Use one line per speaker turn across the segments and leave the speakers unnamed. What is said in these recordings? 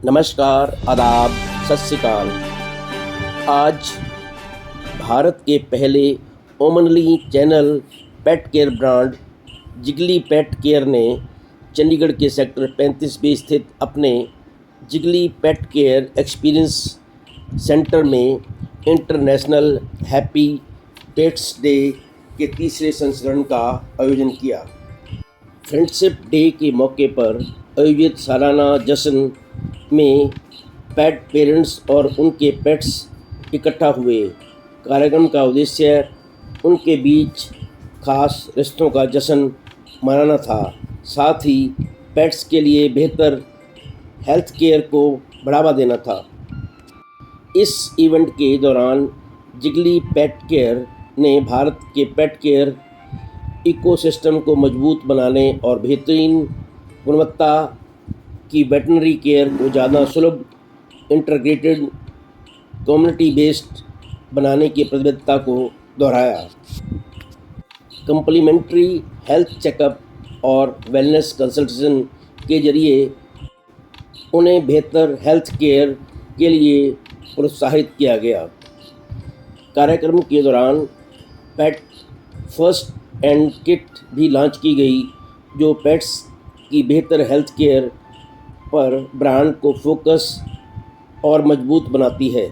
नमस्कार, आदाब, सत श्री अकाल। आज भारत के पहले omnichannel pet care brand Jiggly pet care ने चंडीगढ़ के सेक्टर 35 में स्थित अपने Jiggly pet care experience centre में इंटरनेशनल हैप्पी पेट्स डे के तीसरे संस्करण का आयोजन किया। फ्रेंडशिप डे के मौके पर आयोजित सालाना जश्न में पेट पेरेंट्स और उनके पेट्स इकट्ठा हुए। कार्यक्रम का उद्देश्य उनके बीच खास रिश्तों का जश्न मनाना था, साथ ही पेट्स के लिए बेहतर हेल्थ केयर को बढ़ावा देना था। इस इवेंट के दौरान जिगली पेट केयर ने भारत के पेट केयर इकोसिस्टम को मजबूत बनाने और बेहतरीन गुणवत्ता की वेटनरी केयर को ज़्यादा सुलभ, इंटीग्रेटेड, कम्युनिटी बेस्ड बनाने की प्रतिबद्धता को दोहराया। कम्प्लीमेंट्री हेल्थ चेकअप और वेलनेस कंसल्टेशन के जरिए उन्हें बेहतर हेल्थ केयर के लिए प्रोत्साहित किया गया। कार्यक्रम के दौरान पेट फर्स्ट एंड किट भी लॉन्च की गई, जो पेट्स की बेहतर हेल्थ केयर पर ब्रांड को फोकस और मजबूत बनाती है।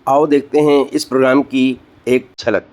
आओ देखते हैं इस प्रोग्राम की एक झलक।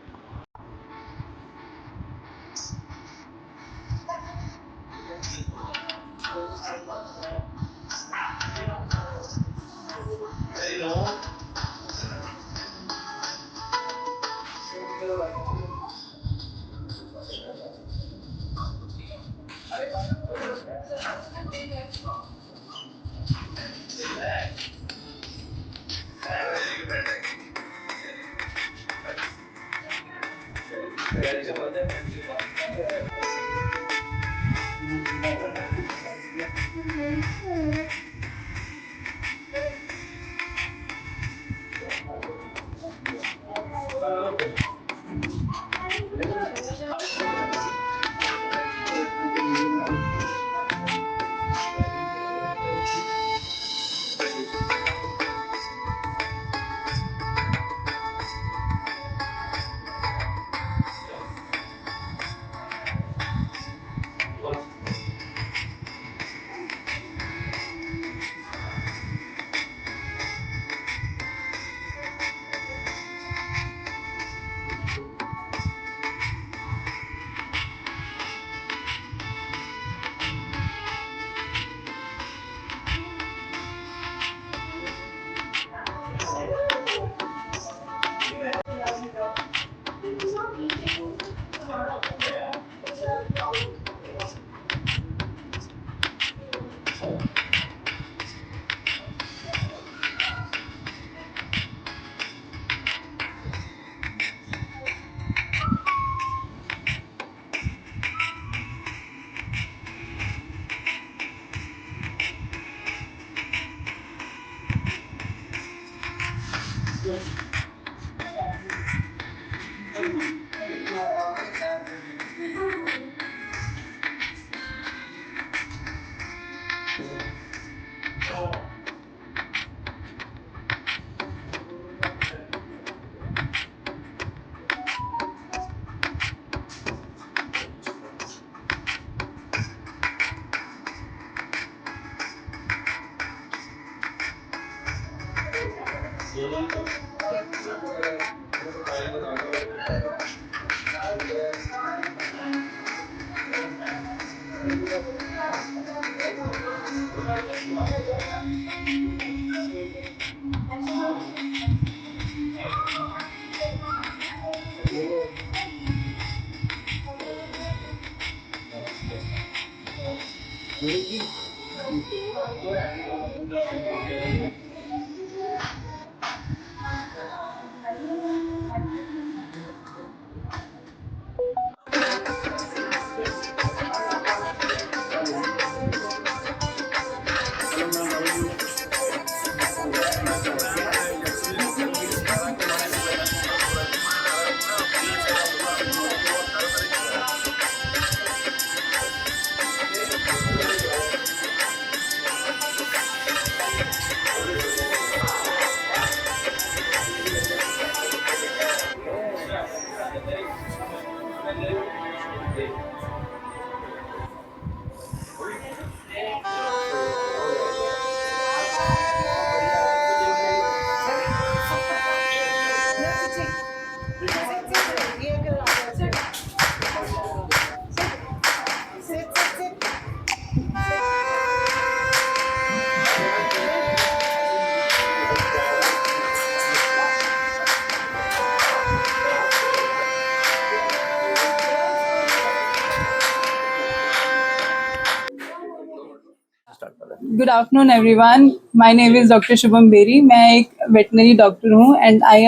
Good afternoon everyone, my name is doctor Shubham Berry. मैं एक वेटनरी डॉक्टर हूँ and I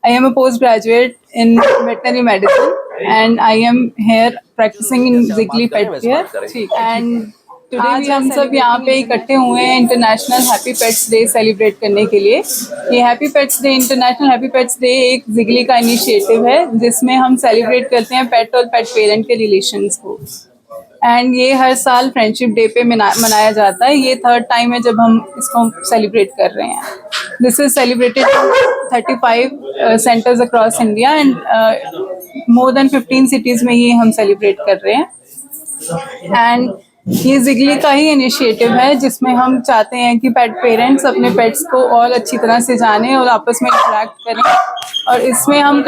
am a post graduate in veterinary medicine and I am here practising in Jiggly pet care. And आज हम सब यहाँ पे इकट्ठे हुए हैं international happy pets day celebrate करने के लिए। ये happy pets day, international happy pets day एक जिगली का इनिशिएटिव है जिसमें हम सेलिब्रेट करते हैं पेट और पेट पेरेंट के रिलेशंस को। एंड ये हर साल फ्रेंडशिप डे पे मनाया जाता है। ये थर्ड टाइम है जब हम इसको सेलिब्रेट कर रहे हैं। This is celebrated 35 centres across India and more than 15 cities में ये हम सेलिब्रेट कर रहे हैं। एंड ये जिगली का ही इनिशिएटिव है जिसमें हम चाहते हैं कि पेट पेरेंट्स अपने पेट्स को और अच्छी तरह से जानें और आपस में इंटरेक्ट करें। और इसमें हम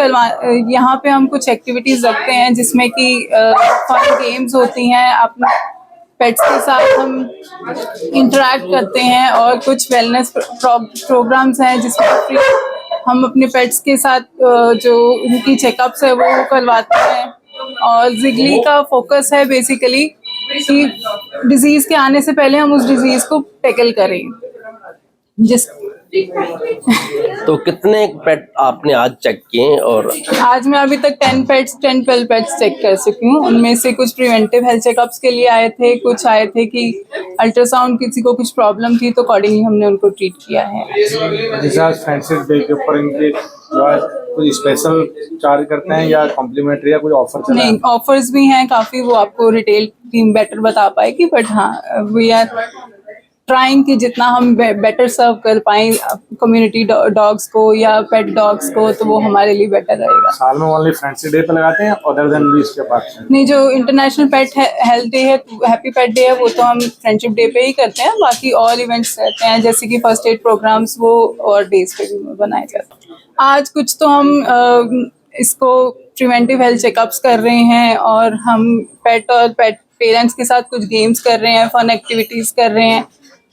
यहाँ पे हम कुछ एक्टिविटीज़ रखते हैं जिसमें कि फन गेम्स होती हैं, अपने पेट्स के साथ हम इंटरेक्ट करते हैं और कुछ वेलनेस प्रोग्राम्स हैं जिसमें हम अपने पेट्स के साथ जो उनकी चेकअप्स है वो करवाते हैं। और जिगली का फोकस है बेसिकली कि डिजीज़ के आने से पहले हम उस डिजीज़ को टैकल करें। जिस
तो कितने पेट आपने आज चेक किए? और
आज मैं अभी तक 10-12 पेट्स चेक कर चुकी हूँ। उनमें से कुछ प्रिवेंटिव हेल्थ चेकअप्स के लिए आए थे, कुछ आए थे कि अल्ट्रासाउंड किसी को कुछ प्रॉब्लम थी तो अकॉर्डिंगली हमने उनको ट्रीट किया है।
फ्रेंडशिप डे के ऊपर इनके कुछ स्पेशल चार्ज करते हैं या कॉम्प्लीमेंट्री या कुछ ऑफर चला है?
नहीं, ऑफर्स भी हैं काफ़ी, वो आपको रिटेल टीम बेटर बता पाएगी, बट हाँ वी आर ट्राइंग कि जितना हम बेटर सर्व कर पाएँ कम्युनिटी डॉग्स को या पेट डॉग्स को तो वो हमारे लिए बेटर रहेगा।
साल में ओनली फ्रेंडशिप डे पे लगाते हैं अदर देन भी इसके पास?
नहीं, जो इंटरनेशनल पेट हेल्थ डे है, हैप्पी पेट डे है, वो तो हम फ्रेंडशिप डे पे ही करते हैं। बाकी और इवेंट्स रहते हैं जैसे कि फर्स्ट एड प्रोग्राम्स, वो और डेज पे भी बनाए जाते हैं। आज कुछ तो हम इसको प्रिवेंटिव हेल्थ चेकअप्स कर रहे हैं और हम पेट और पेट पेरेंट्स के साथ कुछ गेम्स कर रहे हैं, फन एक्टिविटीज़ कर रहे हैं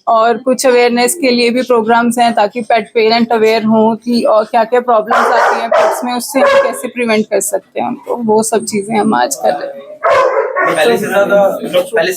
और कुछ अवेयरनेस के लिए भी प्रोग्राम्स हैं ताकि पेट पेरेंट अवेयर हों कि और क्या क्या प्रॉब्लम्स आती हैं पेट्स में, उससे हम कैसे प्रिवेंट कर सकते हैं उनको। वो सब चीज़ें हम आज कर रहे हैं।
पहले से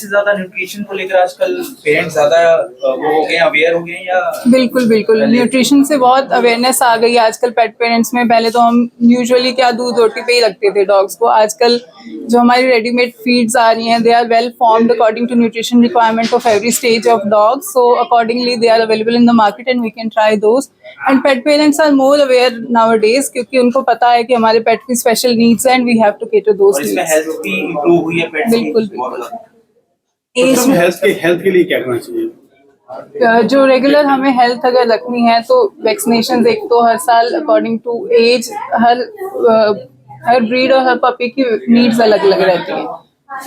ज्यादा न्यूट्रिशन को लेकर आजकल पेरेंट्स ज्यादा वो हो गए, अवेयर हो गए या?
बिल्कुल न्यूट्रिशन से बहुत अवेयरनेस आ गई है आजकल पेट पेरेंट्स में। पहले तो हम यूजुअली क्या दूध रोटी पे ही रखते थे डॉग्स को। आजकल जो हमारी रेडीमेड फीड्स आ रही हैं, they are well formed according to nutrition requirement of every stage of dogs, so accordingly they are available in the market and we can try those. And pet parents are more aware nowadays क्योंकि उनको पता है कि हमारे pet की special needs हैं and we have to cater those needs.
इसमें health भी इंप्रूव हुई है पेट्स की?
बिल्कुल।
हेल्थ के लिए क्या करना चाहिए?
जो रेगुलर हमें हेल्थ अगर रखनी है तो वैक्सीनेशन एक तो हर साल अकॉर्डिंग टू एज हर ब्रीड और हर पपी की नीड्स अलग अलग रहती हैं।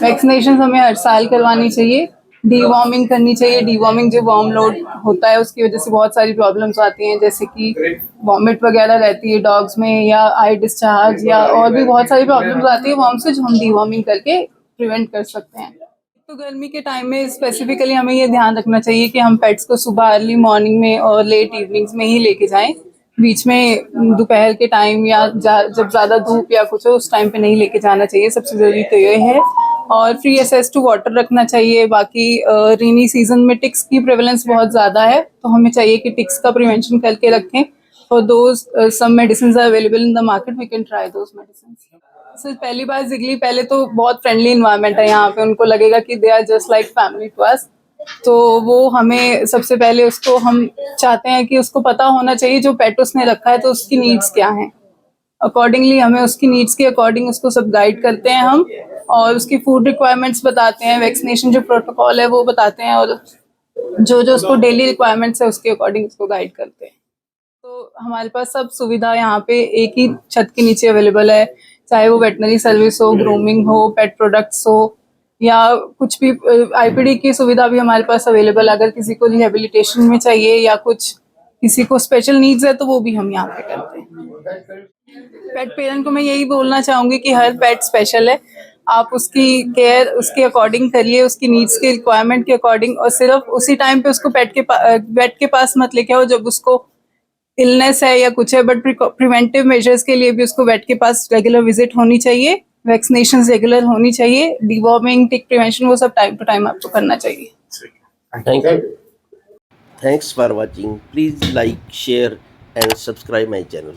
वैक्सीनेशन हमें हर साल करवानी चाहिए। डीवॉर्मिंग करनी चाहिए। डीवॉर्मिंग जो वॉर्म लोड होता है उसकी वजह से बहुत सारी प्रॉब्लम्स आती हैं जैसे कि वॉमिट वगैरह रहती है डॉग्स में या आई डिस्चार्ज या और भी बहुत सारी प्रॉब्लम्स आती है वॉर्म से, जो हम डीवॉर्मिंग करके प्रिवेंट कर सकते हैं। तो गर्मी के टाइम में स्पेसिफिकली हमें ये ध्यान रखना चाहिए कि हम पेट्स को सुबह अर्ली मॉर्निंग में और लेट इवनिंग्स में ही लेके जाएं। बीच में दोपहर के टाइम या जब ज़्यादा धूप या कुछ हो उस टाइम पे नहीं लेके जाना चाहिए। सबसे ज़रूरी तो ये है। और फ्री एक्सेस टू वाटर रखना चाहिए। बाकी रेनी सीजन में टिक्स की प्रेवलेंस बहुत ज़्यादा है तो हमें चाहिए कि टिक्स का प्रिवेंशन करके रखें। और those some medicine are available in the market, we can try those medicine. Sir पहली बार जिगली, पहले तो बहुत फ्रेंडली इन्वायरमेंट है यहाँ पे, उनको लगेगा कि they are just like family to us. तो वो हमें सबसे पहले उसको हम चाहते हैं कि उसको पता होना चाहिए जो पेट उसने रखा है तो उसकी नीड्स क्या हैं। अकॉर्डिंगली हमें उसकी नीड्स के अकॉर्डिंग उसको सब गाइड करते हैं हम, और उसकी फूड रिक्वायरमेंट्स बताते हैं, वैक्सीनेशन जो प्रोटोकॉल है वो बताते हैं, और जो जो उसको डेली रिक्वायरमेंट्स है उसके अकॉर्डिंग उसको गाइड करते हैं। तो हमारे पास सब सुविधा यहाँ पे एक ही छत के नीचे अवेलेबल है, चाहे वो वेटनरी सर्विस हो, ग्रूमिंग हो, पेट प्रोडक्ट्स हो या कुछ भी। आईपीडी की सुविधा भी हमारे पास अवेलेबल, अगर किसी को रिहेबिलिटेशन में चाहिए या कुछ किसी को स्पेशल नीड्स है तो वो भी हम यहाँ पे करते हैं। पेट पेरेंट को मैं यही बोलना चाहूँगी कि हर पेट स्पेशल है, आप उसकी केयर उसके अकॉर्डिंग करिए, उसकी नीड्स के रिक्वायरमेंट के अकॉर्डिंग, और सिर्फ उसी टाइम पे उसको वेट के पास मत लेके आओ जब उसको इलनेस है या कुछ है, बट प्रिवेंटिव मेजर्स के लिए भी उसको वेट के पास रेगुलर विजिट होनी चाहिए, वैक्सीनेशन रेगुलर होनी चाहिए, डीवॉर्मिंग, टिक प्रिवेंशन, वो सब टाइम टू टाइम आपको करना चाहिए।
Thank you. Thanks for watching. Please like, share and subscribe my channel.